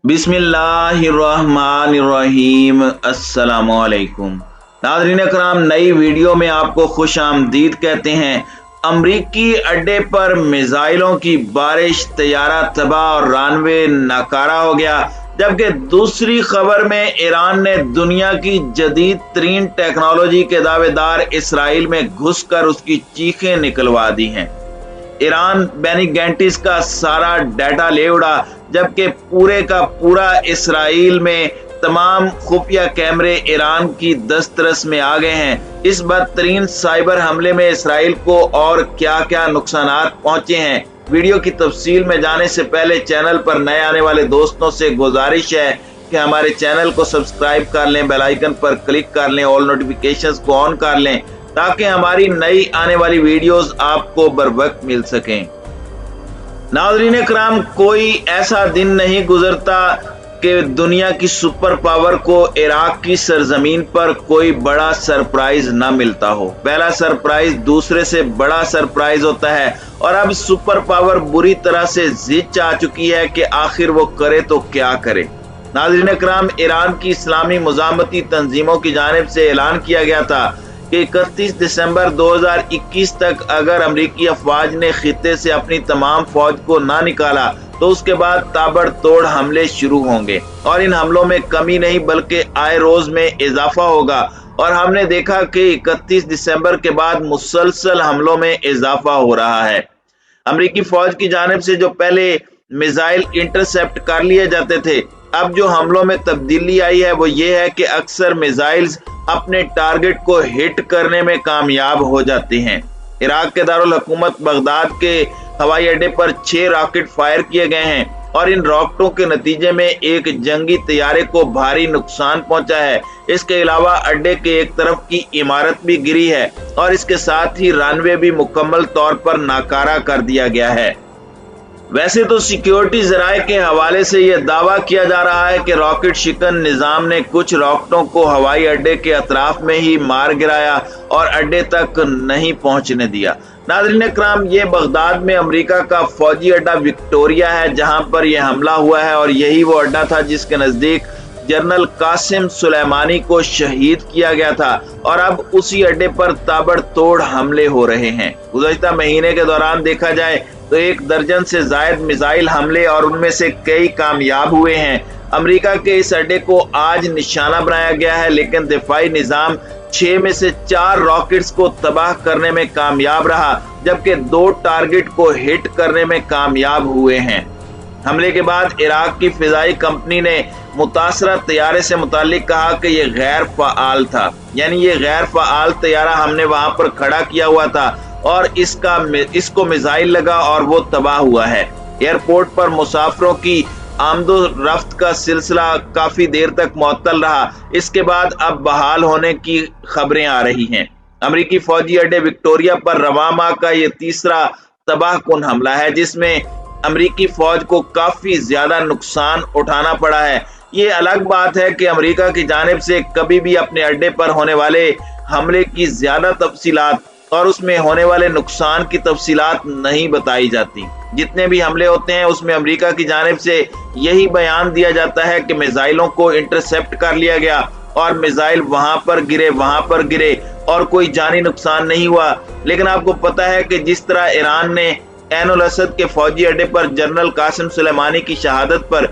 बिस्मिल्लाहिर्रहमानिर्रहीम। अस्सलामुअलैकुम नाज़रीन कराम, नई वीडियो में आपको खुश आमदीद कहते हैं। अमरीकी अड्डे पर मिसाइलों की बारिश, तैयारा तबाह और रनवे नाकारा हो गया। जबकि दूसरी खबर में ईरान ने दुनिया की जदीद तरीन टेक्नोलॉजी के दावेदार इसराइल में घुसकर उसकी चीखें निकलवा दी हैं। ईरान बेनी गैंटिस का सारा डाटा ले उड़ा, जबकि पूरे का पूरा इसराइल में तमाम खुफिया कैमरे ईरान की दस्तरस में आ गए हैं। इस बदतरीन साइबर हमले में इसराइल को और क्या क्या नुकसानात पहुंचे हैं। वीडियो की तफसील में जाने से पहले चैनल पर नए आने वाले दोस्तों से गुजारिश है कि हमारे चैनल को सब्सक्राइब कर लें, बेल आइकन पर क्लिक कर लें, ऑल नोटिफिकेशंस को ऑन कर लें ताकि हमारी नई आने वाली वीडियोस आपको बर वक्त मिल सकें। नाज़रीन कराम, कोई ऐसा दिन नहीं गुजरता कि दुनिया की सुपर पावर को इराक की सरजमीन पर कोई बड़ा सरप्राइज ना मिलता हो। पहला सरप्राइज दूसरे से बड़ा सरप्राइज होता है और अब सुपर पावर बुरी तरह से जिद आ चुकी है कि आखिर वो करे तो क्या करे। नाज़रीन कराम, ईरान की इस्लामी मुजामती तंजीमों की जानिब से ऐलान किया गया था कि 31 दिसंबर 2021 तक अगर अमरीकी अफवाज ने खित्ते से अपनी तमाम फौज को ना निकाला तो उसके बाद ताबड़तोड़ हमले शुरू होंगे और इन हमलों में कमी नहीं बल्कि आए रोज में इजाफा होगा। और हमने देखा कि 31 दिसंबर के बाद मुसलसल हमलों में इजाफा हो रहा है। अमरीकी फौज की जानिब से जो पहले मिसाइल इंटरसेप्ट कर लिए जाते थे, अब जो हमलों में तब्दीली आई है वो ये है कि अक्सर मिसाइल्स अपने टारगेट को हिट करने में कामयाब हो जाते हैं। इराक के दारुल हुकूमत बगदाद के हवाई अड्डे पर 6 रॉकेट फायर किए गए हैं और इन रॉकेटों के नतीजे में एक जंगी तैयारे को भारी नुकसान पहुंचा है। इसके अलावा अड्डे के एक तरफ की इमारत भी गिरी है और इसके साथ ही रनवे भी मुकम्मल तौर पर नाकारा कर दिया गया है। वैसे तो सिक्योरिटी जराये के हवाले से यह दावा किया जा रहा है कि रॉकेट शिकन निजाम ने कुछ रॉकेटों को हवाई अड्डे के अतराफ में ही मार गिराया और अड्डे तक नहीं पहुंचने दिया। नाज़रीन कराम, ये बगदाद में अमेरिका का फौजी अड्डा विक्टोरिया है जहां पर यह हमला हुआ है और यही वो अड्डा था जिसके नजदीक जनरल कासिम सुलेमानी को शहीद किया गया था और अब उसी अड्डे पर ताबड़तोड़ हमले हो रहे हैं। गुज़श्ता महीने के दौरान देखा जाए तो 1 दर्जन से जायद मिसाइल हमले और उनमें से कई कामयाब हुए हैं। अमेरिका के इस अड्डे को आज निशाना बनाया गया है, लेकिन दिफाई निजाम 6 में से 4 रॉकेट्स को तबाह करने में कामयाब रहा, जबकि 2 टारगेट को हिट करने में कामयाब हुए हैं। हमले के बाद इराक की फिजाई कंपनी ने मुतासरा तैयारे से मुतालिक कहा कि यह गैर फ़आल था, यानी ये गैर फ़आल तैयारा हमने वहां पर खड़ा किया हुआ था और इसको मिसाइल लगा और वो तबाह हुआ है। एयरपोर्ट पर मुसाफिरों की आमदो रफ्त का सिलसिला काफी देर तक मुअत्तल रहा। इसके बाद अब बहाल होने की खबरें आ रही हैं। अमरीकी फौजी अड्डे विक्टोरिया पर रवां माह का ये तीसरा तबाहकुन हमला है जिसमें अमरीकी फौज को काफी ज्यादा नुकसान उठाना पड़ा है। ये अलग बात है कि अमरीका की जानिब से कभी भी अपने अड्डे पर होने वाले हमले की ज्यादा तफसीलात और उसमें होने वाले नुकसान की तफसीलात नहीं बताई जाती। जितने भी हमले होते हैं उसमें अमेरिका की जानिब से यही बयान दिया जाता है कि मिसाइलों को इंटरसेप्ट कर लिया गया और मिसाइल वहां पर गिरे और कोई जानी नुकसान नहीं हुआ। लेकिन आपको पता है कि जिस तरह ईरान ने ऐन उल असद के फौजी अड्डे पर जनरल कासिम सुलेमानी की शहादत पर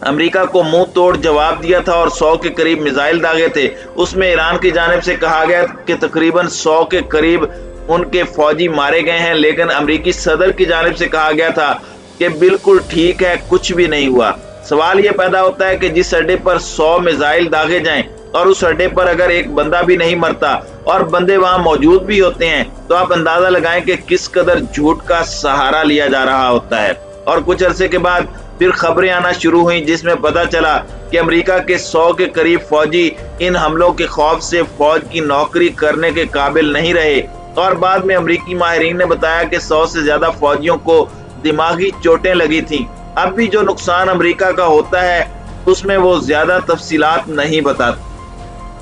अमेरिका को मुंह तोड़ जवाब दिया था और 100 के करीब मिसाइल दागे थे, उसमें ईरान की जानिब से कहा गया कि तकरीबन 100 के करीब उनके फौजी मारे गए हैं, लेकिन अमेरिकी सदर की जानिब से कहा गया था कि बिल्कुल ठीक है, कुछ भी नहीं हुआ। सवाल यह पैदा होता है कि जिस अड्डे पर 100 मिसाइल दागे जाएं और उस अड्डे पर अगर एक बंदा भी नहीं मरता और बंदे वहां मौजूद भी होते हैं तो आप अंदाजा लगाएं कि किस कदर झूठ का सहारा लिया जा रहा होता है। और कुछ अरसे के बाद फिर खबरें आना शुरू हुई जिसमें पता चला कि अमेरिका के 100 के करीब फौजी इन हमलों के खौफ से फौज की नौकरी करने के काबिल नहीं रहे और बाद में अमेरिकी माहिरीन ने बताया कि 100 से ज्यादा फौजियों को दिमागी चोटें लगी थी। अब भी जो नुकसान अमेरिका का होता है उसमें वो ज्यादा तफसीलात नहीं बताते।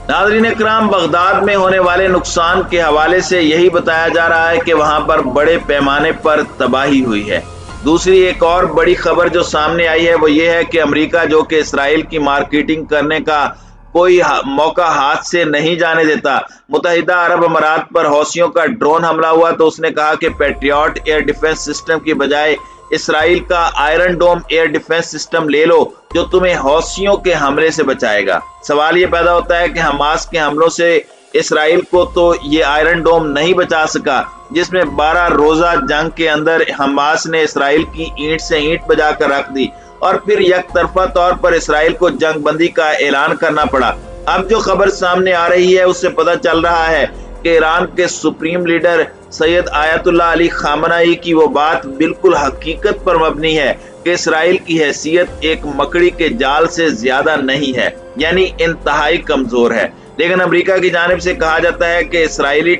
नाज़रीन कराम, बगदाद में होने वाले नुकसान के हवाले से यही बताया जा रहा है कि वहां पर बड़े पैमाने पर तबाही हुई है। दूसरी एक और बड़ी खबर जो सामने आई है वो ये है कि अमेरिका, जो कि इसराइल की मार्केटिंग करने का कोई मौका हाथ से नहीं जाने देता, मुत्तहिदा अरब अमारात पर हौसियों का ड्रोन हमला हुआ तो उसने कहा कि पैट्रियट एयर डिफेंस सिस्टम की बजाय इसराइल का आयरन डोम एयर डिफेंस सिस्टम ले लो, जो तुम्हें हौसियों के हमले से बचाएगा। सवाल ये पैदा होता है कि हमास के हमलों से इसराइल को तो ये आयरन डोम नहीं बचा सका, जिसमें 12 रोजा जंग के अंदर हमास ने इसराइल की ईंट से ईंट बजाकर रख दी और फिर यकतरफा तौर पर इसराइल को जंग बंदी का ऐलान करना पड़ा। अब जो खबर सामने आ रही है उससे पता चल रहा है कि ईरान के supreme leader Syed Ayatollah Ali खामनाई की वो बात बिल्कुल हकीकत पर मबनी है कि इसराइल की हैसियत एक मकड़ी के जाल से ज्यादा नहीं है, यानी इंतहाई कमजोर है। लेकिन अमेरिका की जानिब से कहा जाता है कि इसराइली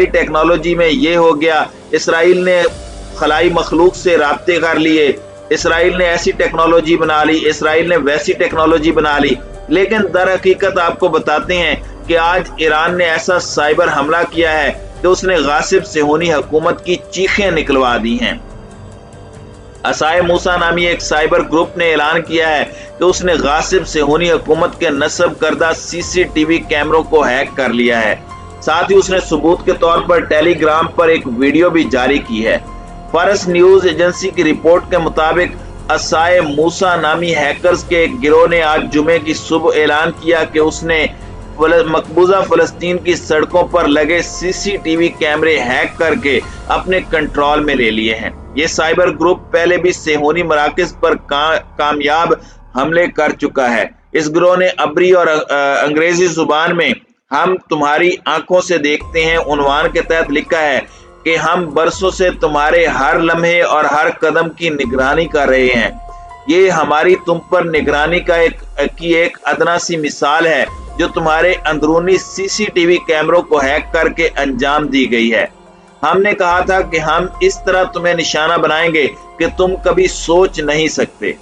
टेक्नोलॉजी में ये हो गया, इसराइल ने खलाई मखलूक से राब्ते कर लिए, इसराइल ने ऐसी टेक्नोलॉजी बना ली, इसराइल ने वैसी टेक्नोलॉजी बना ली। लेकिन दर हकीकत आपको बताते हैं कि आज ईरान ने ऐसा साइबर हमला किया है कि उसने गासिब सेहूनी हुकूमत की चीखें निकलवा दी हैं। असाए मूसा नामी एक साइबर ग्रुप ने ऐलान किया है कि उसने गासिब सेहूनी हुकूमत के नस्ब करदा सीसीटीवी कैमरों को हैक कर लिया है। साथ ही उसने सबूत के तौर पर टेलीग्राम पर एक वीडियो भी जारी की है। फारस न्यूज एजेंसी की रिपोर्ट के मुताबिक असाए मूसा नामी हैकर्स के एक गिरोह ने आज जुमे की सुबह ऐलान किया कि उसने मकबूजा फलस्तीन की सड़कों पर लगे सीसीटीवी कैमरे हैक करके अपने कंट्रोल में ले लिए हैं। ये साइबर ग्रुप पहले भी सेहूनी मराकज पर कामयाब हमले कर चुका है। इस गिरोह ने अबरी और अंग्रेजी जुबान में हम तुम्हारी आंखों से देखते हैं उन्वान के तहत लिखा है कि हम बरसों से तुम्हारे हर लम्हे और हर कदम की निगरानी कर रहे हैं। ये हमारी तुम पर निगरानी का एक अदना सी मिसाल है जो तुम्हारे अंदरूनी सीसीटीवी कैमरों को हैक करके अंजाम दी गई है। हमने कहा था कि हम इस तरह तुम्हें निशाना बनाएंगे कि तुम कभी सोच नहीं सकते।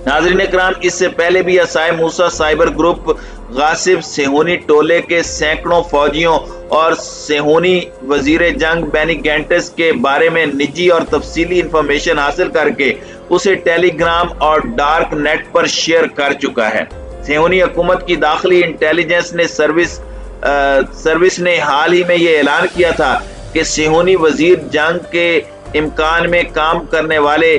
नाज़रीन इकराम, इससे पहले भी असाए मूसा साइबर ग्रुप गासिब सेहूनी टोले के सैकड़ों फौजियों और सेहूनी वजीर जंग बेनी गैंट्स के बारे में निजी और तफसीली इंफॉर्मेशन हासिल करके उसे टेलीग्राम और डार्क नेट पर शेयर कर चुका है। सेहूनी हुकूमत की दाखिली इंटेलिजेंस ने सर्विस ने हाल ही में ये ऐलान किया था कि सेहूनी वजीर जंग के इम्कान में काम करने वाले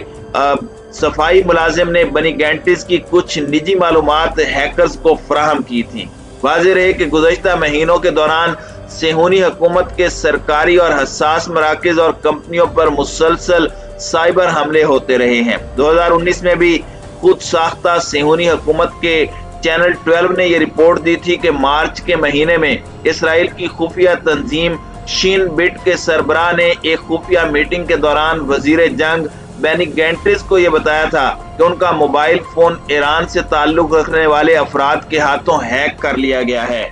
सफाई मुलाजिम ने बनी गैंटिस की कुछ निजी मालूमात हैकर्स को फराहम की थी। वाज़ेह रहे कि गुज़श्ता महीनों के दौरान सेहूनी हुकूमत के सरकारी और हसास मराकज और कंपनियों पर मुसलसल साइबर हमले होते रहे हैं। 2019 में भी खुद साख्ता सेहूनी हुकूमत के चैनल 12 ने यह रिपोर्ट दी थी कि मार्च के महीने में इसराइल की खुफिया तंजीम शीन बिट के सरबराह ने एक खुफिया मीटिंग के दौरान वजीर जंग बेनी गैंट्स को यह बताया था कि उनका मोबाइल फोन ईरान से ताल्लुक रखने वाले अफराद के हाथों हैक कर लिया गया है।